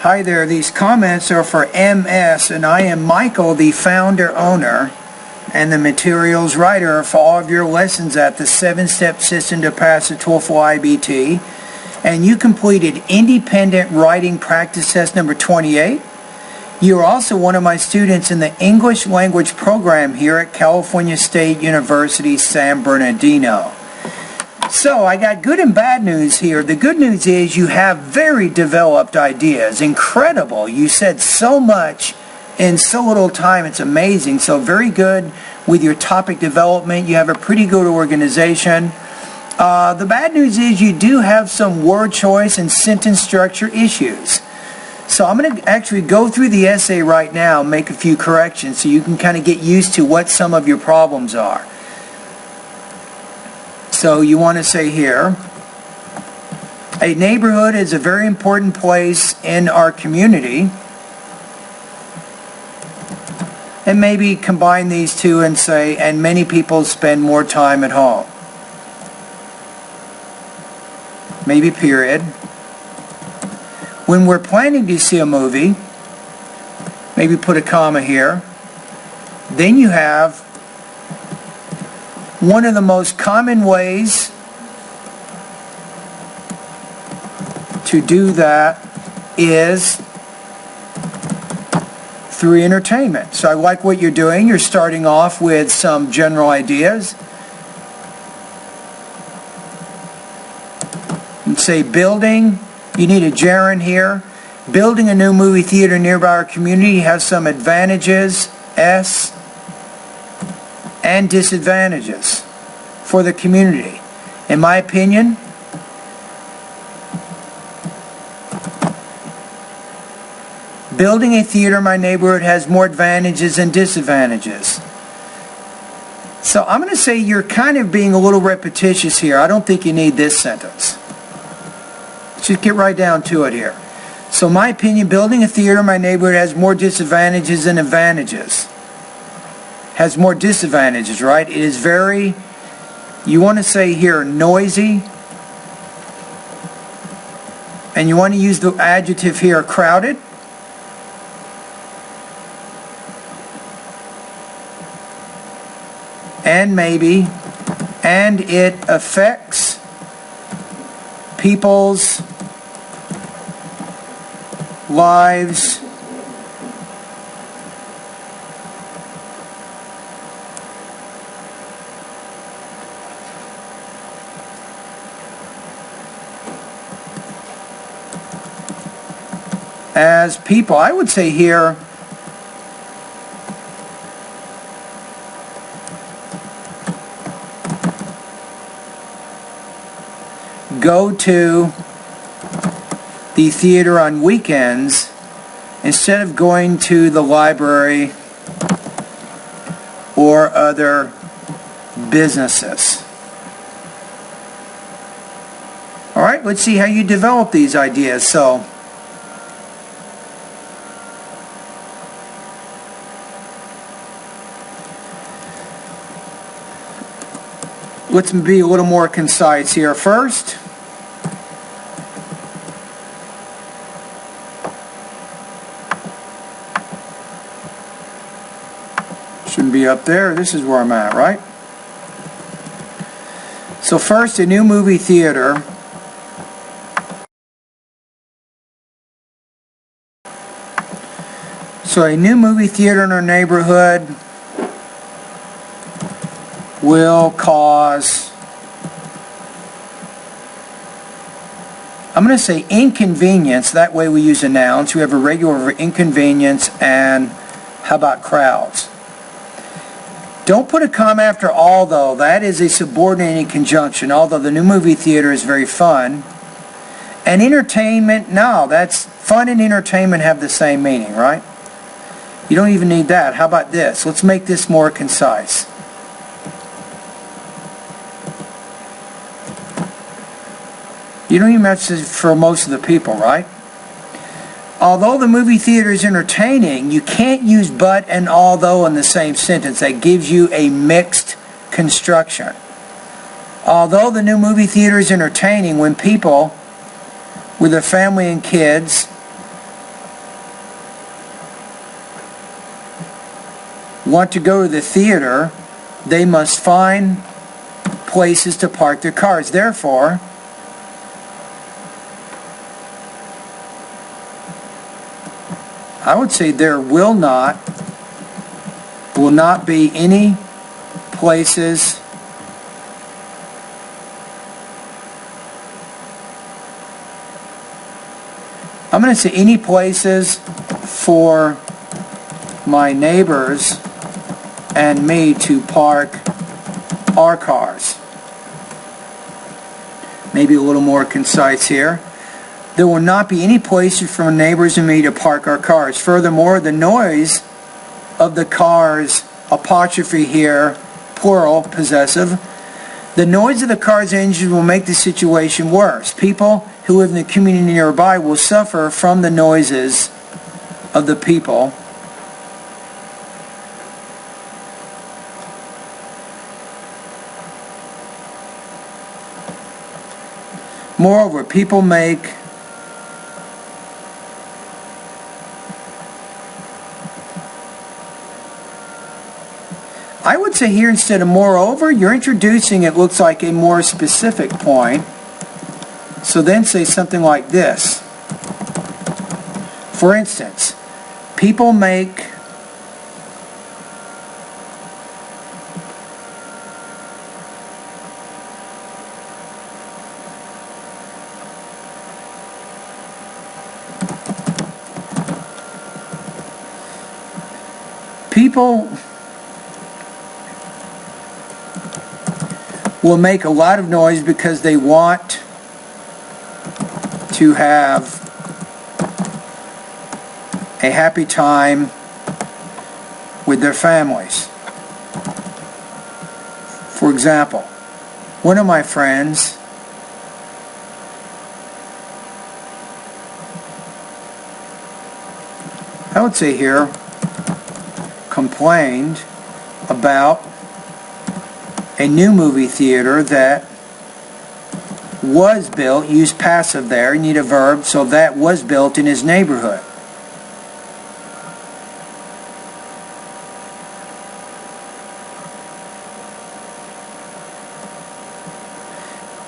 Hi there, these comments are for MS, and I am Michael, the founder, owner, and the materials writer for all of your lessons at the 7-Step System to Pass the TOEFL IBT. And you completed Independent Writing Practice Test number 28. You are also one of my students in the English Language Program here at California State University, San Bernardino. So I got good and bad news here. The good news is you have very developed ideas. Incredible. You said so much in so little time. It's amazing. So very good with your topic development. You have a pretty good organization. The bad news is you do have some word choice and sentence structure issues. So I'm going to actually go through the essay right now and make a few corrections so you can kind of get used to what some of your problems are. So you want to say here, a neighborhood is a very important place in our community. And maybe combine these two and say, and many people spend more time at home. Maybe period. When we're planning to see a movie, maybe put a comma here. Then you have one of the most common ways to do that is through entertainment. So I like what you're doing. You're starting off with some general ideas. And say building, you need a gerund here. Building a new movie theater nearby our community has some advantages, S, and disadvantages for the community. In my opinion, building a theater in my neighborhood has more advantages than disadvantages. So I'm going to say you're kind of being a little repetitious here. I don't think you need this sentence. Let's just get right down to it here. So in my opinion, building a theater in my neighborhood has more disadvantages than advantages. Has more disadvantages, right? It is very, you want to say here, noisy. And you want to use the adjective here, crowded. And maybe, and it affects people's lives as people. I would say here, go to the theater on weekends instead of going to the library or other businesses. All right, let's see how you develop these ideas. So, let's be a little more concise here. First, shouldn't be up there. This is where I'm at, right? So first, a new movie theater So a new movie theater in our neighborhood will cause, I'm going to say inconvenience. That way we use a noun. So we have a regular inconvenience, and how about crowds? Don't put a comma after although. That is a subordinating conjunction. Although the new movie theater is very fun. And entertainment, no, that's fun and entertainment have the same meaning, right? You don't even need that. How about this? Let's make this more concise. You don't even have to for most of the people, right? Although the movie theater is entertaining, you can't use but and although in the same sentence. That gives you a mixed construction. Although the new movie theater is entertaining, when people with their family and kids want to go to the theater, they must find places to park their cars. Therefore, I would say there will not be any places I'm going to say any places for my neighbors and me to park our cars. Maybe a little more concise here. There will not be any places for neighbors and me to park our cars. Furthermore, the noise of the cars, apostrophe here, plural, possessive, the noise of the car's engine will make the situation worse. People who live in the community nearby will suffer from the noises of the people. Moreover, people make I would say here instead of moreover, you're introducing, it looks like, a more specific point. So then say something like this. For instance, people make will make a lot of noise because they want to have a happy time with their families. For example, one of my friends I would say here complained about a new movie theater that was built, use passive there, you need a verb, so that was built in his neighborhood.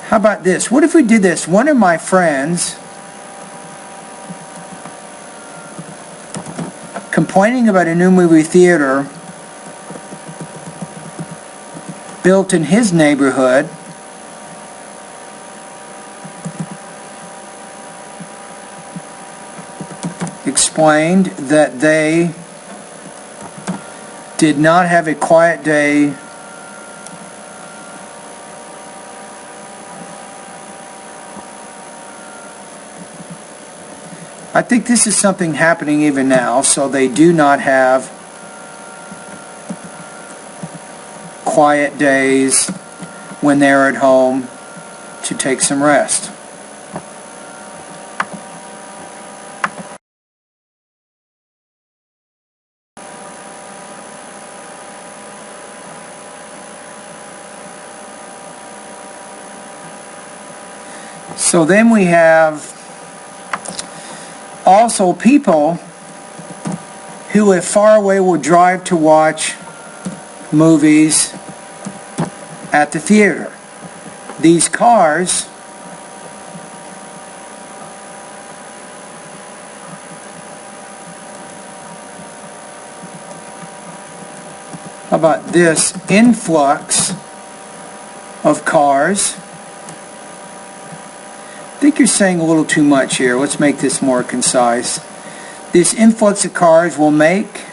How about this? What if we did this? One of my friends complaining about a new movie theater built in his neighborhood explained that they did not have a quiet day I think this is something happening even now, so they do not have quiet days when they're at home to take some rest. So then we have also people who live far away will drive to watch movies at the theater. These cars how about this influx of cars? I think you're saying a little too much here. Let's make this more concise. This influx of cars will make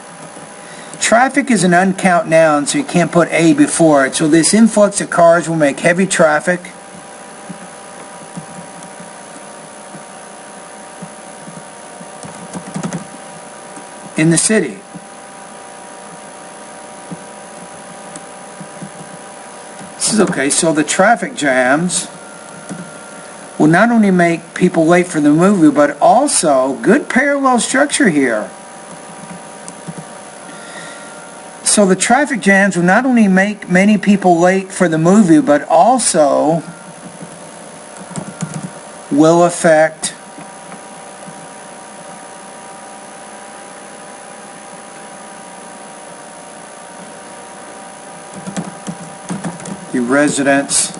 traffic is an uncount noun, so you can't put a before it. So this influx of cars will make heavy traffic in the city. This is okay. So the traffic jams will not only make people late for the movie, but also, good parallel structure here. So the traffic jams will not only make many people late for the movie, but also will affect the residents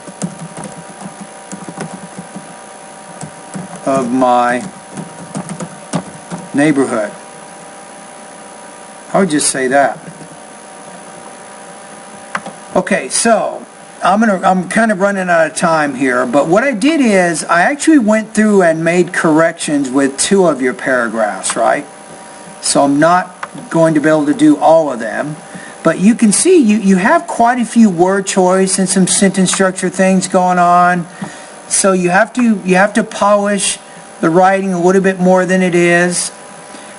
of my neighborhood. I would just say that. Okay, so I'm kind of running out of time here, but what I did is I actually went through and made corrections with 2 of your paragraphs, right? So I'm not going to be able to do all of them, but you can see you have quite a few word choice and some sentence structure things going on. So you have to polish the writing a little bit more than it is.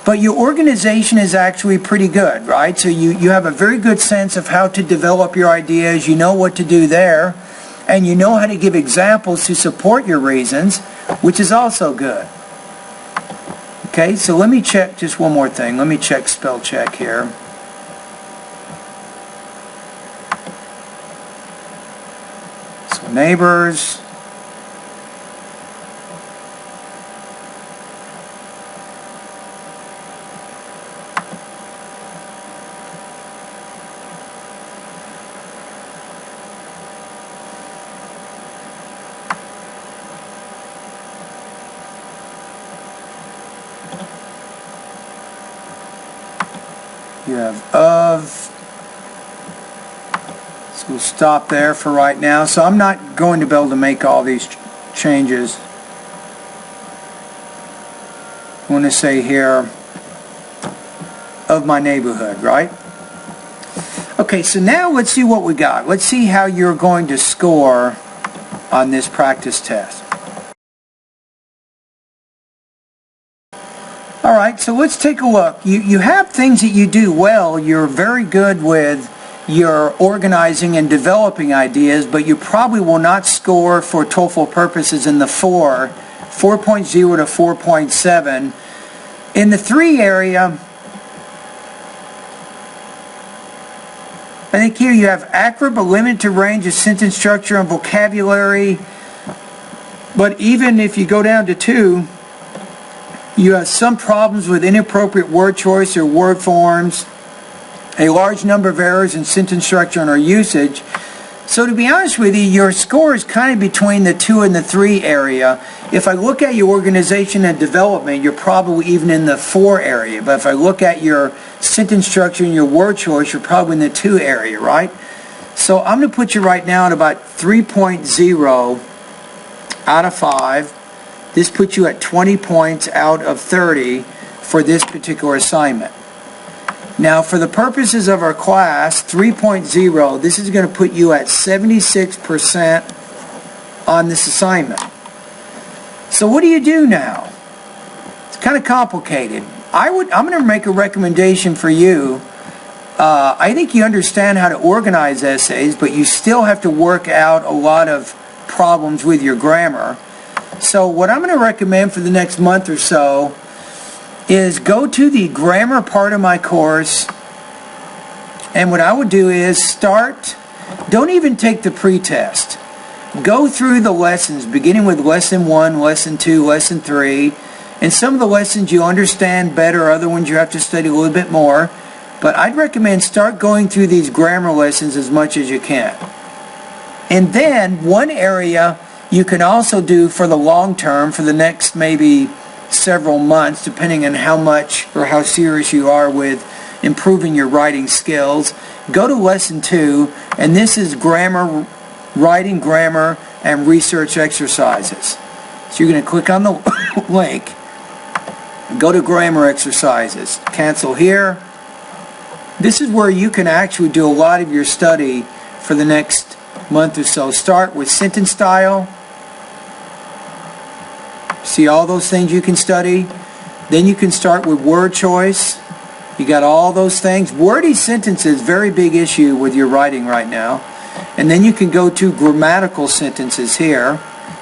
But your organization is actually pretty good, right? So you have a very good sense of how to develop your ideas. You know what to do there. And you know how to give examples to support your reasons, which is also good. Okay, so let me check just one more thing. Let me check spell check here. So neighbors. You have of. So we'll stop there for right now. So I'm not going to be able to make all these changes. I want to say here of my neighborhood, right? Okay, so now let's see what we got. Let's see how you're going to score on this practice test. All right, so let's take a look. You have things that you do well. You're very good with your organizing and developing ideas, but you probably will not score for TOEFL purposes in the 4.0 to 4.7. In the 3 area, I think here you have accurate but limited range of sentence structure and vocabulary. But even if you go down to 2, you have some problems with inappropriate word choice or word forms, a large number of errors in sentence structure and or usage. So to be honest with you, your score is kind of between the 2 and the 3 area. If I look at your organization and development, you're probably even in the 4 area. But if I look at your sentence structure and your word choice, you're probably in the 2 area, right? So I'm going to put you right now at about 3.0 out of 5. This puts you at 20 points out of 30 for this particular assignment. Now, for the purposes of our class, 3.0, this is going to put you at 76% on this assignment. So what do you do now? It's kind of complicated. I'm going to make a recommendation for you. I think you understand how to organize essays, but you still have to work out a lot of problems with your grammar. So what I'm going to recommend for the next month or so is go to the grammar part of my course, and what I would do is don't even take the pretest. Go through the lessons, beginning with lesson 1, lesson 2, lesson 3, and some of the lessons you understand better, other ones you have to study a little bit more, but I'd recommend start going through these grammar lessons as much as you can. And then one area you can also do for the long term, for the next maybe several months, depending on how much or how serious you are with improving your writing skills. Go to lesson 2, and this is grammar, writing grammar, and research exercises. So you're going to click on the link, go to grammar exercises, cancel here. This is where you can actually do a lot of your study for the next month or so. Start with sentence style. See all those things you can study. Then you can start with word choice. You got all those things. Wordy sentences, very big issue with your writing right now. And then you can go to grammatical sentences here.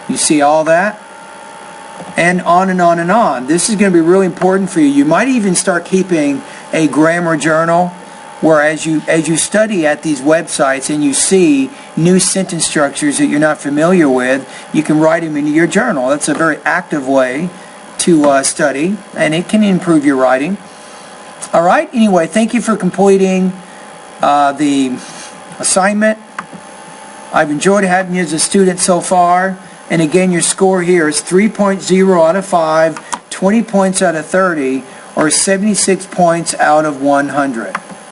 You see all that? And on and on and on. This is going to be really important for you. You might even start keeping a grammar journal, where as you study at these websites and you see new sentence structures that you're not familiar with, you can write them into your journal. That's a very active way to study, and it can improve your writing. All right, anyway, thank you for completing the assignment. I've enjoyed having you as a student so far. And again, your score here is 3.0 out of 5, 20 points out of 30, or 76 points out of 100.